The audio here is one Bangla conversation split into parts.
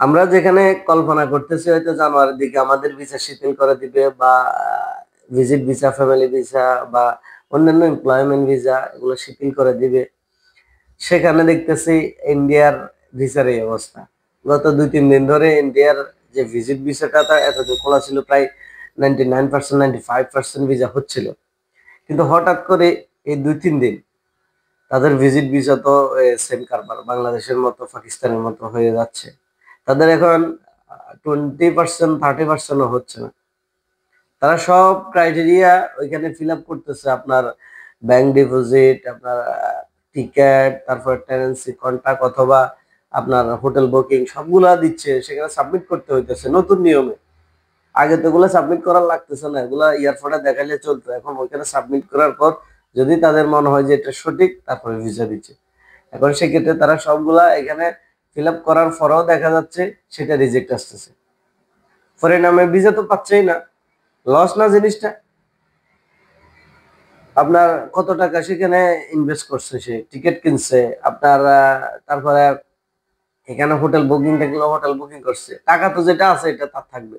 আমরা যেখানে কল্পনা করতেছি হয়তো জানুয়ারির দিকে আমাদের ভিসা শিথিল করে দিবে, বা ভিজিট ভিসা, ফ্যামিলি ভিসা বা অন্যান্য এমপ্লয়মেন্ট ভিসা এগুলো শিথিল করে দিবে, সেখানে দেখতেছি ইন্ডিয়ার ভিসার এই অবস্থা। গত ২-৩ দিন ধরে ইন্ডিয়ার যে ভিজিট ভিসাটা এতদিন খোলা ছিল, প্রায় 99%, 95% ভিসা হচ্ছিল। কিন্তু হঠাৎ করে এই ২-৩ দিন তাদের ভিজিট ভিসা তো সেম কারবার, বাংলাদেশের মতো পাকিস্তানের মতো হয়ে যাচ্ছে। তাদের এখন 20%, 30% ও হচ্ছে না। তারা সব ক্রাইটেরিয়া ওইখানে ফিল আপ করতেছে, আপনার ব্যাংক ডিপোজিট, আপনার টিকেট, তারপর টেনেন্সি কন্ট্রাক্ট অথবা আপনার হোটেল বুকিং সবগুলা দিচ্ছে, সেখানে সাবমিট করতে হইতেছে নতুন নিয়মে। আগে তো এগুলো সাবমিট করার লাগতেছে না, এগুলা এয়ারপোর্টে দেখাইলে চলতো। এখন ওইখানে সাবমিট করার পর যদি তাদের মনে হয় যে এটা সঠিক, তারপরে ভিসা দিচ্ছে। এখন সেক্ষেত্রে তারা সবগুলা এখানে ফিল আপ করার পরেও দেখা যাচ্ছে সেটা রিজেক্ট আসতেছে। পরে নামে ভিসা তো পাচ্ছেই না। লস না জিনিসটা? আপনার কত টাকা সেখানে ইনভেস্ট করছে, সে টিকিট কিনছে আপনার, তারপরে এখানে হোটেল বুকিং থাকলে হোটেল বুকিং করছে, টাকা তো যেটা আছে এটা তার থাকবে,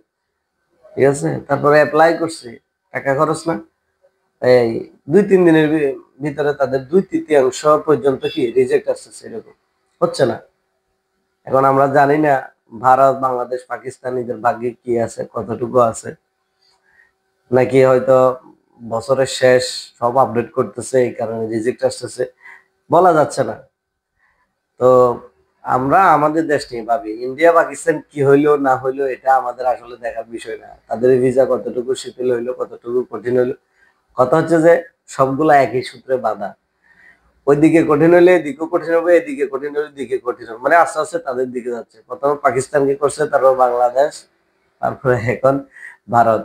ঠিক আছে? তারপরে অ্যাপ্লাই করছে, টাকা খরচ না? এই ২-৩ দিনের ভিতরে তাদের ২/৩ পর্যন্ত কি রিজেক্ট আসছে, এরকম হচ্ছে না। এখন আমরা জানি না ভারত, বাংলাদেশ, পাকিস্তান এদের ভাগ্যে কি আছে, কতটুকু আছে, নাকি হয়তো বছরের শেষ সব আপডেট করতেছে এই কারণে রিজেক্ট আসতেছে, বলা যাচ্ছে না। তো আমরা আমাদের দেশ নিয়ে ভাবি, ইন্ডিয়া পাকিস্তান কি হইলো না হইলো এটা আমাদের আসলে দেখার বিষয় না। তাদের ভিসা কতটুকু শিথিল হইলো, কতটুকু কঠিন হইলো, কথা হচ্ছে যে সবগুলা একই সূত্রে বাঁধা। ওইদিকে কঠিন হইলে এদিকেও কঠিন হবে, এদিকে কঠিন হইলে এদিকে কঠিন হবে, মানে আস্তে আস্তে তাদের দিকে যাচ্ছে। প্রথমে পাকিস্তানকে করছে, তারপর বাংলাদেশ, তারপরে এখন ভারত।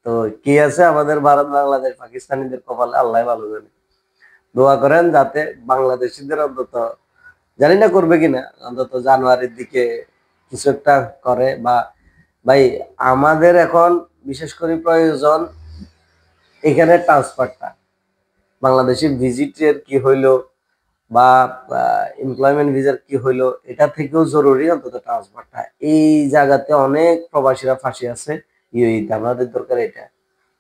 তো কি আছে আমাদের ভারত, বাংলাদেশ, পাকিস্তানিদের কপালে, আল্লাহ ভালো জানে। দোয়া করেন যাতে বাংলাদেশিদের অন্তত, জানি না করবে কিনা, অন্তত জানুয়ারির দিকে কিছু একটা করে। বা ভাই, আমাদের এখন বিশেষ করে প্রয়োজন এখানে ট্রান্সফারটা। বাংলাদেশি ভিজিটের কি হইলো বা এমপ্লয়মেন্ট ভিসার কি হইলো, এটা থেকেও জরুরি অন্তত ট্রান্সফারটা। এই জায়গাতে অনেক প্রবাসীরা ফাঁসি আছে। ইউএইতে আমাদের দরকার এটা।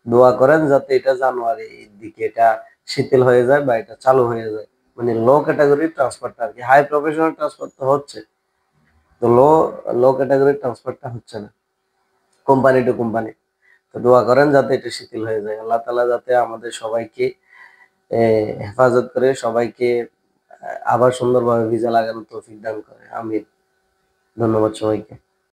দোয়া করেন যাতে এটা জানুয়ারির দিকে এটা শিথিল হয়ে যায় বা এটা চালু হয়ে যায়। মানে লো ক্যাটাগরির ট্রান্সফারটা আর কি, হাই প্রফেশনাল ট্রান্সফার তো হচ্ছে, তো লো লো ক্যাটাগরির ট্রান্সফারটা হচ্ছে না, কোম্পানি টু কোম্পানি। তো দোয়া করেন যাতে এটা শিথিল হয়ে যায়। আল্লাহ তাআলা যাতে আমাদের সবাইকে হেফাজত করে, সবাইকে আবার সুন্দরভাবে ভিসা লাগানোর তৌফিক দান করে। আমিন। ধন্যবাদ সবাইকে।